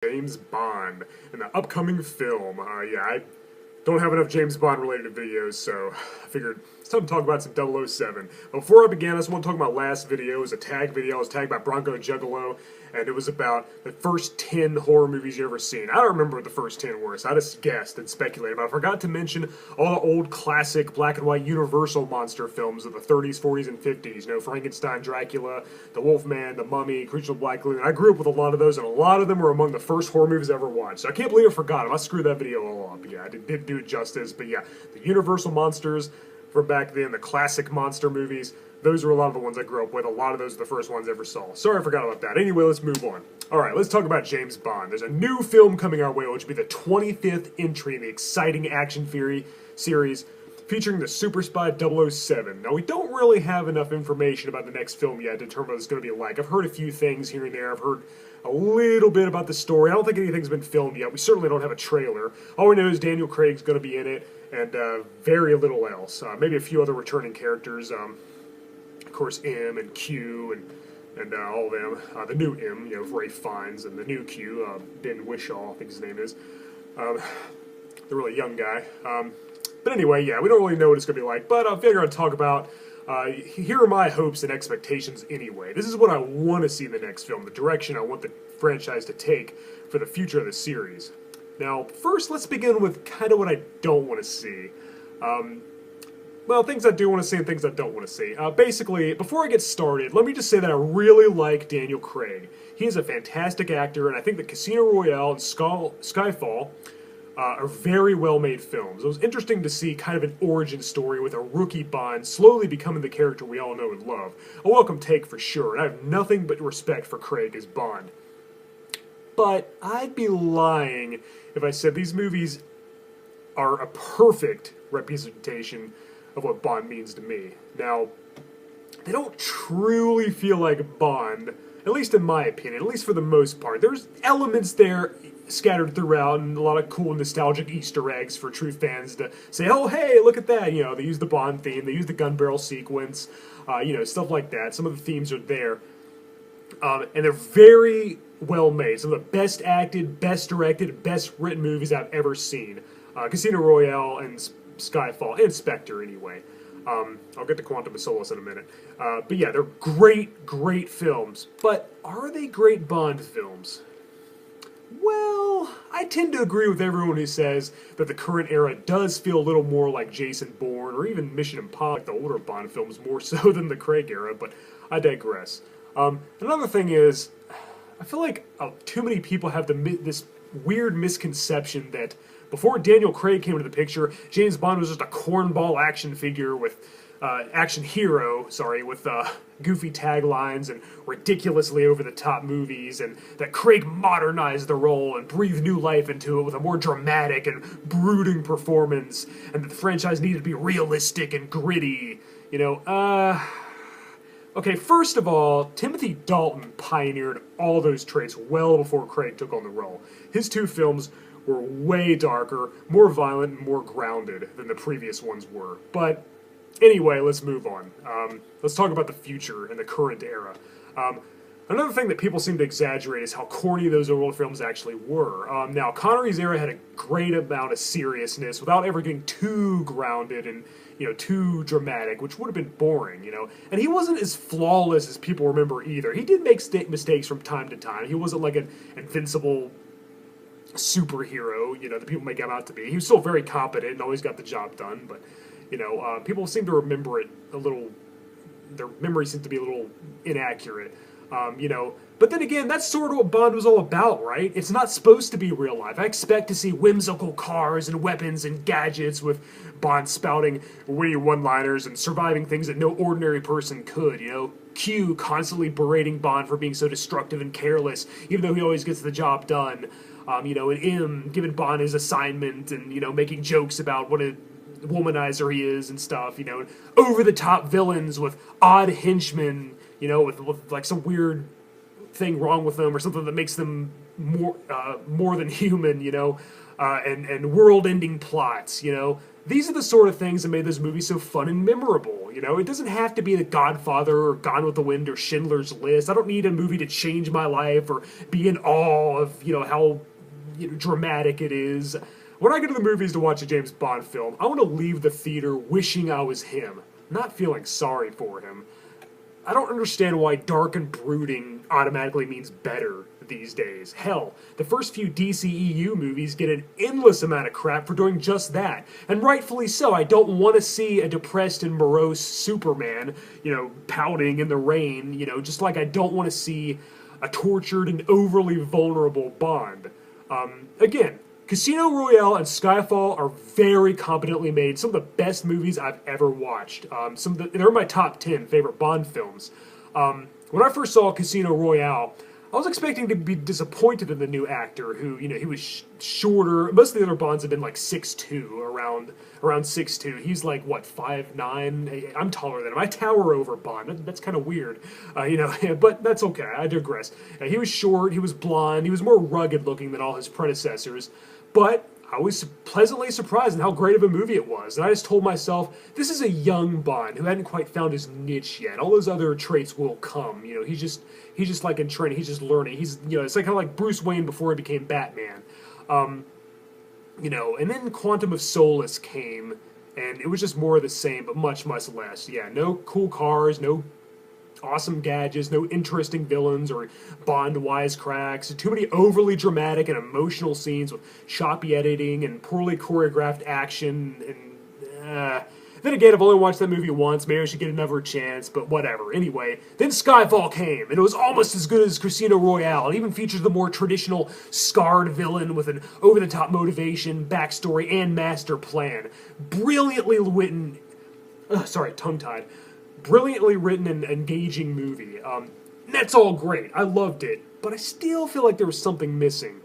James Bond in the upcoming film. I don't have enough James Bond related videos, so I figured it's time to talk about some 007. Before I began, I just want to talk about my last video. It was a tag video. I was tagged by Bronco Juggalo, and it was about the first 10 horror movies you ever seen. I don't remember what the first 10 were, so I just guessed and speculated, but I forgot to mention all the old classic black and white Universal monster films of the 30s, 40s, and 50s. You know, Frankenstein, Dracula, The Wolfman, The Mummy, Creature of the Black Lagoon. I grew up with a lot of those, and a lot of them were among the first horror movies I ever watched. So I can't believe I forgot them. I screwed that video all up. Yeah, I didn't do it justice, but yeah, the Universal monsters from back then, the classic monster movies, those are a lot of the ones I grew up with. A lot of those are the first ones I ever saw. Sorry I forgot about that. Anyway, let's move on. Alright, let's talk about James Bond. There's a new film coming our way, which will be the 25th entry in the exciting action series featuring the super spy 007. Now, we don't really have enough information about the next film yet to determine what it's going to be like. I've heard a few things here and there. I've heard a little bit about the story. I don't think anything's been filmed yet. We certainly don't have a trailer. All we know is Daniel Craig's going to be in it, and very little else. Maybe a few other returning characters. Of course, M and Q and all of them. The new M, you know, Ralph Fiennes, and the new Q, Ben Whishaw, I think his name is. The really young guy. But anyway, yeah, we don't really know what it's going to be like, but I figure I'd talk about, here are my hopes and expectations anyway. This is what I want to see in the next film, the direction I want the franchise to take for the future of the series. Now, first, let's begin with kind of what I don't want to see. Well, things I do want to see and things I don't want to see. Basically, before I get started, let me just say that I really like Daniel Craig. He is a fantastic actor, and I think that Casino Royale and Skyfall are very well-made films. It was interesting to see kind of an origin story with a rookie Bond slowly becoming the character we all know and love. A welcome take for sure, and I have nothing but respect for Craig as Bond. But I'd be lying if I said these movies are a perfect representation of what Bond means to me. Now, they don't truly feel like Bond, at least in my opinion, at least for the most part. There's elements there scattered throughout, and a lot of cool nostalgic Easter eggs for true fans to say, oh, hey, look at that. You know, they use the Bond theme, they use the gun barrel sequence, you know, stuff like that. Some of the themes are there. And they're very well made. Some of the best acted, best directed, best written movies I've ever seen. Casino Royale and Skyfall, and Spectre anyway. I'll get to Quantum of Solace in a minute. But yeah, they're great, great films. But are they great Bond films? Well, I tend to agree with everyone who says that the current era does feel a little more like Jason Bourne or even Mission Impossible, like the older Bond films, more so than the Craig era, but I digress. Another thing is, I feel like too many people have this weird misconception that before Daniel Craig came into the picture, James Bond was just a cornball action figure with action hero, with goofy taglines and ridiculously over-the-top movies, and that Craig modernized the role and breathed new life into it with a more dramatic and brooding performance, and that the franchise needed to be realistic and gritty. You know, okay, first of all, Timothy Dalton pioneered all those traits well before Craig took on the role. His two films were way darker, more violent, and more grounded than the previous ones were. But anyway, let's move on. Let's talk about the future and the current era. Another thing that people seem to exaggerate is how corny those old films actually were. Now, Connery's era had a great amount of seriousness without ever getting too grounded and, you know, too dramatic, which would have been boring, you know. And he wasn't as flawless as people remember either. He did make mistakes from time to time. He wasn't like an invincible superhero, you know, that people make him out to be. He was still very competent and always got the job done, but, you know, people seem to remember it a little, their memory seems to be a little inaccurate, you know. But then again, that's sort of what Bond was all about, right? It's not supposed to be real life. I expect to see whimsical cars and weapons and gadgets with Bond spouting witty one-liners and surviving things that no ordinary person could, you know. Q constantly berating Bond for being so destructive and careless, even though he always gets the job done. You know, and M giving Bond his assignment and, you know, making jokes about what a womanizer he is and stuff, you know, over-the-top villains with odd henchmen, you know, with like some weird thing wrong with them or something that makes them more than human, and world-ending plots, These are the sort of things that made this movie so fun and memorable, It doesn't have to be The Godfather or Gone with the Wind or Schindler's List. I don't need a movie to change my life or be in awe of, how dramatic it is. When I go to the movies to watch a James Bond film, I want to leave the theater wishing I was him, not feeling sorry for him. I don't understand why dark and brooding automatically means better these days. Hell, the first few DCEU movies get an endless amount of crap for doing just that. And rightfully so. I don't want to see a depressed and morose Superman, pouting in the rain, just like I don't want to see a tortured and overly vulnerable Bond. Again, Casino Royale and Skyfall are very competently made. Some of the best movies I've ever watched. They're in my top 10 favorite Bond films. When I first saw Casino Royale, I was expecting to be disappointed in the new actor who, he was shorter. Most of the other Bonds have been like 6'2", around 6'2". He's like, what, 5'9"? I'm taller than him. I tower over Bond. That's kind of weird, but that's okay. I digress. He was short, he was blonde, he was more rugged looking than all his predecessors, but I was pleasantly surprised at how great of a movie it was. And I just told myself, this is a young Bond who hadn't quite found his niche yet. All those other traits will come. He's just like in training. He's just learning. It's like kind of like Bruce Wayne before he became Batman. And then Quantum of Solace came, and it was just more of the same, but much, much less. Yeah, no cool cars, no awesome gadgets, no interesting villains or Bond wisecracks, too many overly dramatic and emotional scenes with choppy editing and poorly choreographed action, and then again, I've only watched that movie once, maybe I should get another chance, but whatever. Anyway, then Skyfall came, and it was almost as good as Casino Royale. It even features the more traditional scarred villain with an over-the-top motivation, backstory, and master plan. Brilliantly written, tongue-tied. Brilliantly written and engaging movie. That's all great. I loved it. But I still feel like there was something missing.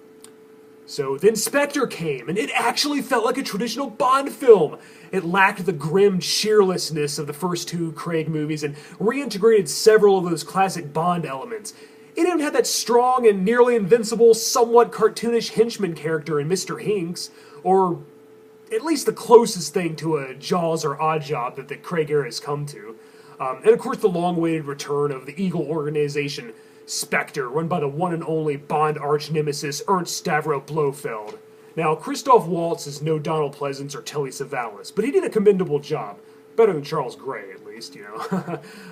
So then Spectre came, and it actually felt like a traditional Bond film. It lacked the grim cheerlessness of the first two Craig movies and reintegrated several of those classic Bond elements. It even had that strong and nearly invincible, somewhat cartoonish henchman character in Mr. Hinks, or at least the closest thing to a Jaws or Oddjob that the Craig era has come to. And of course the long-awaited return of the Eagle organization, Spectre, run by the one and only Bond arch-nemesis Ernst Stavro Blofeld. Now, Christoph Waltz is no Donald Pleasance or Telly Savalas, but he did a commendable job. Better than Charles Gray, at least,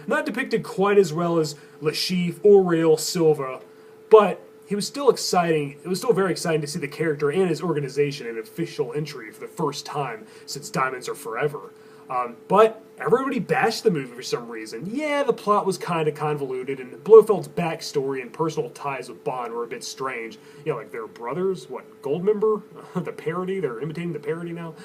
Not depicted quite as well as Le Chiffre or Rael Silva, but he was still exciting. It was still very exciting to see the character and his organization in official entry for the first time since Diamonds Are Forever. But everybody bashed the movie for some reason. Yeah, the plot was kind of convoluted, and Blofeld's backstory and personal ties with Bond were a bit strange. Like they're brothers, Goldmember? The parody? They're imitating the parody now?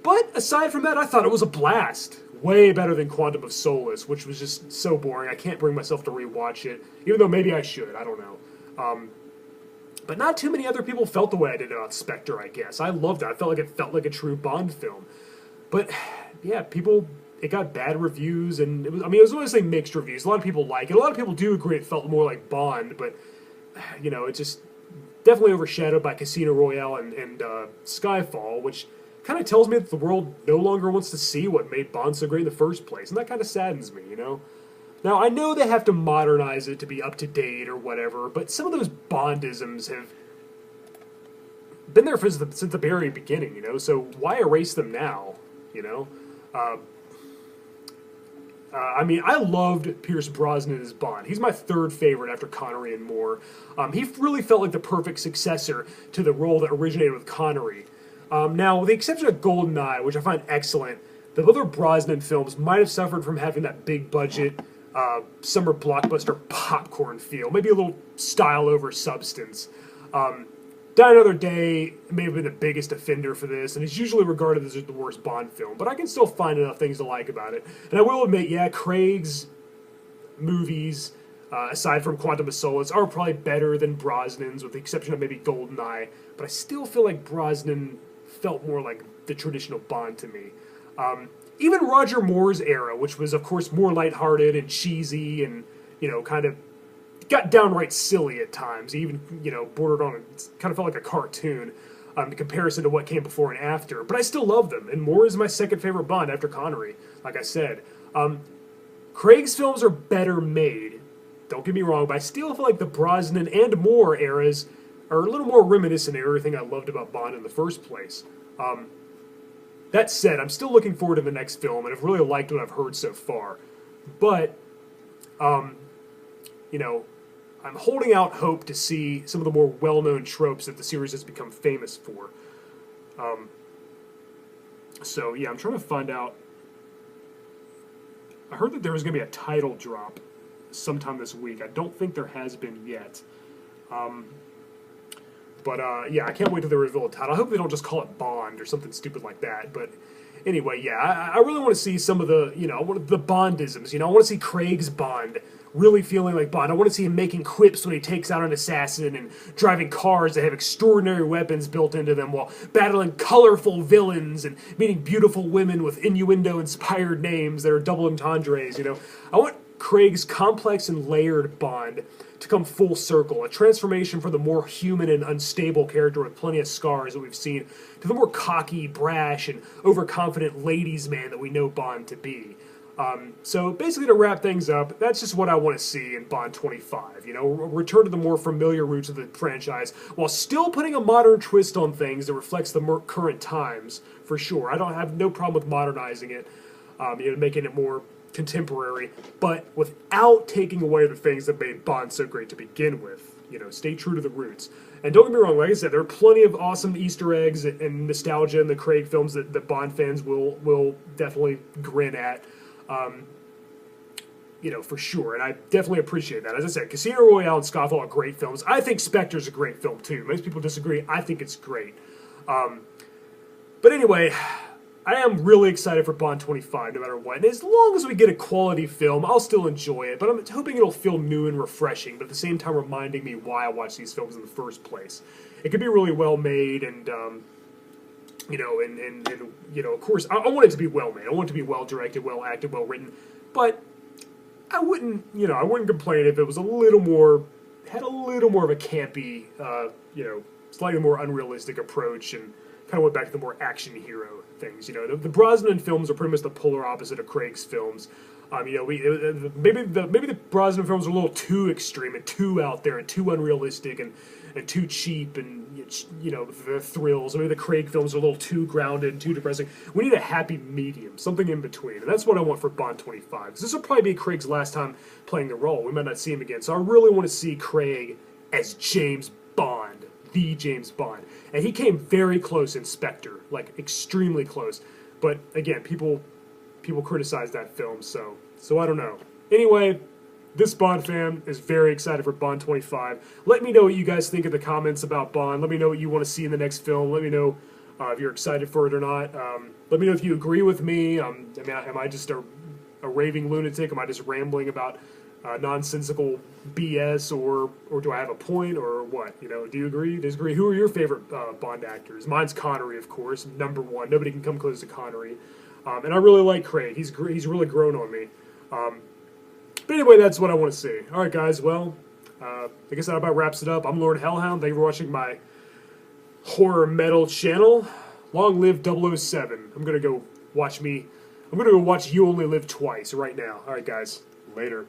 But aside from that, I thought it was a blast. Way better than Quantum of Solace, which was just so boring. I can't bring myself to rewatch it, even though maybe I should. I don't know. But not too many other people felt the way I did about Spectre, I guess. I loved it. I felt like a true Bond film. But yeah, it got bad reviews, and it was mostly mixed reviews. A lot of people like it. A lot of people do agree it felt more like Bond, but it just definitely overshadowed by Casino Royale and Skyfall, which kind of tells me that the world no longer wants to see what made Bond so great in the first place, and that kind of saddens me, Now, I know they have to modernize it to be up to date or whatever, but some of those Bondisms have been there since the very beginning, so why erase them now, I loved Pierce Brosnan as Bond. He's my third favorite after Connery and Moore. He really felt like the perfect successor to the role that originated with Connery. Now, with the exception of GoldenEye, which I find excellent, the other Brosnan films might have suffered from having that big budget, summer blockbuster popcorn feel. Maybe a little style over substance. Die Another Day may have been the biggest offender for this, and it's usually regarded as the worst Bond film, but I can still find enough things to like about it. And I will admit, yeah, Craig's movies, aside from Quantum of Solace, are probably better than Brosnan's, with the exception of maybe GoldenEye, but I still feel like Brosnan felt more like the traditional Bond to me. Even Roger Moore's era, which was, of course, more lighthearted and cheesy and, kind of got downright silly at times. He even, you know, bordered on, it kind of felt like a cartoon in comparison to what came before and after. But I still love them, and Moore is my second favorite Bond after Connery, like I said. Craig's films are better made, don't get me wrong, but I still feel like the Brosnan and Moore eras are a little more reminiscent of everything I loved about Bond in the first place. That said, I'm still looking forward to the next film, and I've really liked what I've heard so far. But, you know, I'm holding out hope to see some of the more well-known tropes that the series has become famous for. So, yeah, I'm trying to find out. I heard that there was going to be a title drop sometime this week. I don't think there has been yet. Yeah, I can't wait till they reveal a title. I hope they don't just call it Bond or something stupid like that. But anyway, yeah, I really want to see some of the, you know, the Bondisms. You know, I want to see Craig's Bond really feeling like Bond. I want to see him making quips when he takes out an assassin and driving cars that have extraordinary weapons built into them while battling colorful villains and meeting beautiful women with innuendo-inspired names that are double entendres, you know. I want Craig's complex and layered Bond to come full circle, a transformation from the more human and unstable character with plenty of scars that we've seen to the more cocky, brash, and overconfident ladies' man that we know Bond to be. So basically, to wrap things up, that's just what I want to see in Bond 25. You know, return to the more familiar roots of the franchise while still putting a modern twist on things that reflects the more current times, for sure. I don't have no problem with modernizing it, you know, making it more contemporary, but without taking away the things that made Bond so great to begin with. You know, stay true to the roots. And don't get me wrong, like I said, there are plenty of awesome Easter eggs and nostalgia in the Craig films that Bond fans will definitely grin at. You know, for sure, and I definitely appreciate that. As I said, Casino Royale and Skyfall are great films. I think Spectre's a great film, too. Most people disagree. I think it's great. But anyway, I am really excited for Bond 25, no matter what. And as long as we get a quality film, I'll still enjoy it, but I'm hoping it'll feel new and refreshing, but at the same time reminding me why I watch these films in the first place. It could be really well made, and you know, and you know, of course, I want it to be well made. I want it to be well directed, well acted, well written. But I wouldn't, you know, I wouldn't complain if it was a little more, had a little more of a campy, you know, slightly more unrealistic approach, and kind of went back to the more action hero things. You know, the Brosnan films are pretty much the polar opposite of Craig's films. You know, maybe the Brosnan films are a little too extreme and too out there and too unrealistic and too cheap and, you know, the thrills. Maybe the Craig films are a little too grounded and too depressing. We need a happy medium, something in between, and that's what I want for Bond 25. Because this will probably be Craig's last time playing the role. We might not see him again, so I really want to see Craig as James Bond, the James Bond. And he came very close in Spectre, like extremely close. But again, people criticize that film, so I don't know. Anyway, this Bond fan is very excited for Bond 25. Let me know what you guys think in the comments about Bond. Let me know what you want to see in the next film. Let me know if you're excited for it or not. Let me know if you agree with me. I mean, am I just a raving lunatic? Am I just rambling about nonsensical BS, or do I have a point, or what? You know, do you agree, disagree? Who are your favorite Bond actors? Mine's Connery, of course, number one. Nobody can come close to Connery. And I really like Craig. He's really grown on me. But anyway, that's what I want to see. All right, guys. Well, I guess that about wraps it up. I'm Lord Hellhound. Thank you for watching my horror metal channel. Long live 007. I'm gonna go watch You Only Live Twice right now. All right, guys. Later.